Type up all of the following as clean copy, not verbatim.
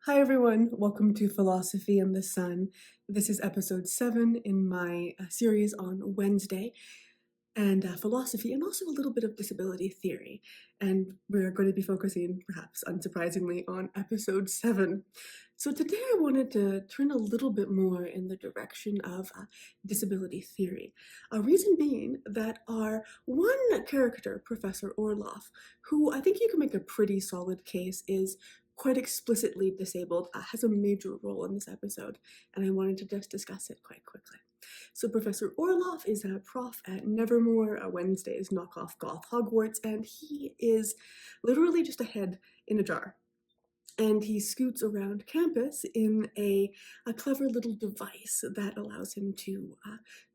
Hi everyone, welcome to Philosophy in the Sun. This is episode 7 in my series on Wednesday, and philosophy, and also a little bit of disability theory. And we're going to be focusing, perhaps unsurprisingly, on episode 7. So today I wanted to turn a little bit more in the direction of disability theory. A reason being that our one character, Professor Orloff, who I think you can make a pretty solid case is quite explicitly disabled, has a major role in this episode, and I wanted to just discuss it quite quickly. So Professor Orloff is a prof at Nevermore, Wednesday's knockoff goth Hogwarts, and he is literally just a head in a jar. And he scoots around campus in a clever little device that allows him to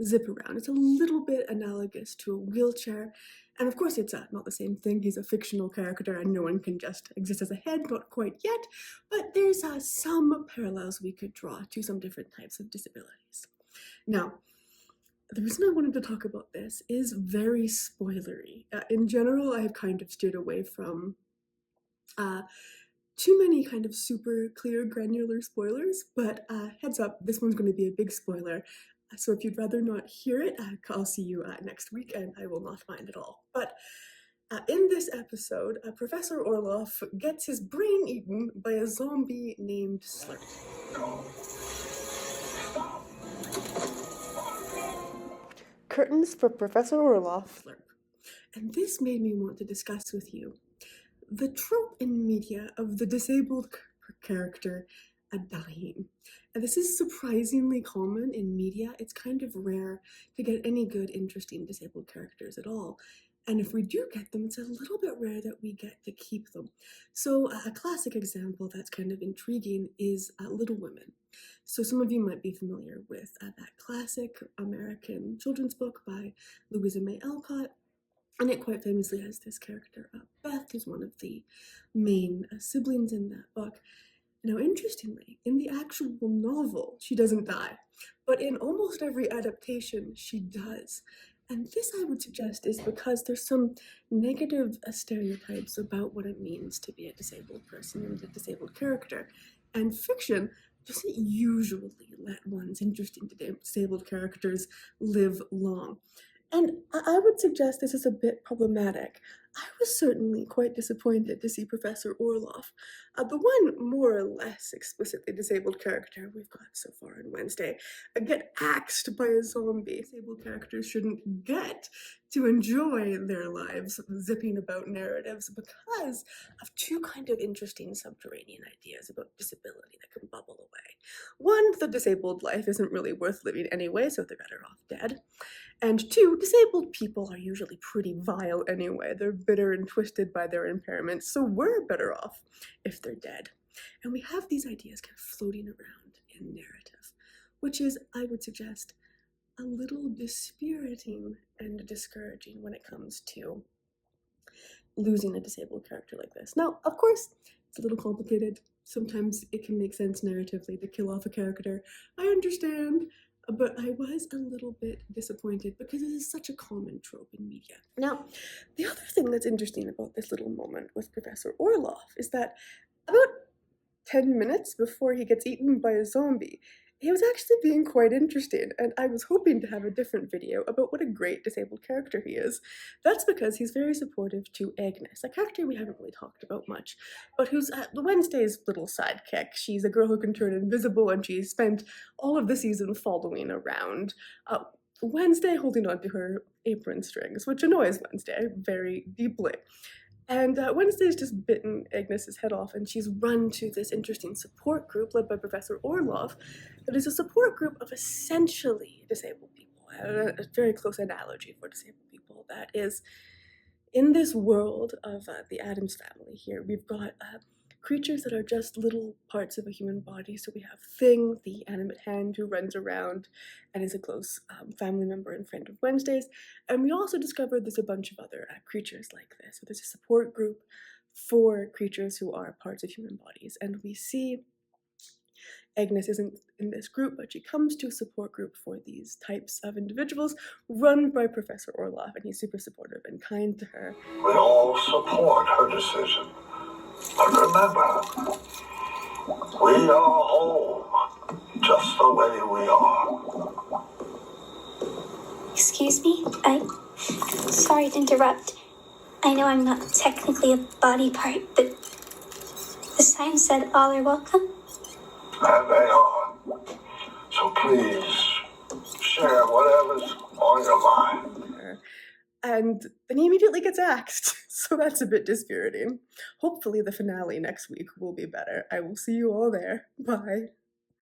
zip around. It's a little bit analogous to a wheelchair. And of course, it's not the same thing. He's a fictional character and no one can just exist as a head, not quite yet. But there's some parallels we could draw to some different types of disabilities. Now, the reason I wanted to talk about this is very spoilery. In general, I've kind of steered away from too many kind of super clear, granular spoilers, but heads up, this one's going to be a big spoiler. So if you'd rather not hear it, I'll see you next week, and I will not mind at all. But in this episode, Professor Orloff gets his brain eaten by a zombie named Slurp. Curtains for Professor Orloff. Slurp. And this made me want to discuss with you the trope in media of the disabled character dying. And this is surprisingly common in media. It's kind of rare to get any good, interesting disabled characters at all. And if we do get them, it's a little bit rare that we get to keep them. So a classic example that's kind of intriguing is Little Women. So some of you might be familiar with that classic American children's book by Louisa May Alcott. And it quite famously has this character, Beth, who's one of the main siblings in that book. Now, interestingly, in the actual novel, she doesn't die, but in almost every adaptation, she does. And this, I would suggest, is because there's some negative stereotypes about what it means to be a disabled person and a disabled character. And fiction doesn't usually let one's interesting disabled characters live long. And I would suggest this is a bit problematic. I was certainly quite disappointed to see Professor Orloff, the one more or less explicitly disabled character we've got so far on Wednesday, get axed by a zombie. Disabled characters shouldn't get to enjoy their lives zipping about narratives because of two kind of interesting subterranean ideas about disability that can bubble away. One, the disabled life isn't really worth living anyway, so they're better off dead. And two, disabled people are usually pretty vile anyway. They're bitter and twisted by their impairments, so we're better off if they're dead. And we have these ideas kind of floating around in narrative, which is, I would suggest, a little dispiriting and discouraging when it comes to losing a disabled character like this. Now, of course, it's a little complicated. Sometimes it can make sense narratively to kill off a character. I understand. But I was a little bit disappointed because this is such a common trope in media. Now, the other thing that's interesting about this little moment with Professor Orloff is that about 10 minutes before he gets eaten by a zombie, he was actually being quite interesting, and I was hoping to have a different video about what a great disabled character he is. That's because he's very supportive to Agnes, a character we haven't really talked about much, but who's Wednesday's little sidekick. She's a girl who can turn invisible, and she's spent all of the season following around Wednesday, holding onto her apron strings, which annoys Wednesday very deeply. And Wednesday's just bitten Agnes's head off, and she's run to this interesting support group led by Professor Orloff that is a support group of essentially disabled people. A very close analogy for disabled people. That is, in this world of the Addams family here, we've got creatures that are just little parts of a human body. So we have Thing, the animate hand who runs around and is a close family member and friend of Wednesday's. And we also discovered there's a bunch of other creatures like this. So there's a support group for creatures who are parts of human bodies. And we see Agnes isn't in this group, but she comes to a support group for these types of individuals run by Professor Orloff, and he's super supportive and kind to her. We all support her decision. But remember, We are home, just the way we are. Excuse me? Sorry to interrupt. I know I'm not technically a body part, but the sign said all are welcome. And they are. So please, share whatever's on your mind. And then he immediately gets axed, so that's a bit dispiriting. Hopefully the finale next week will be better. I will see you all there. Bye.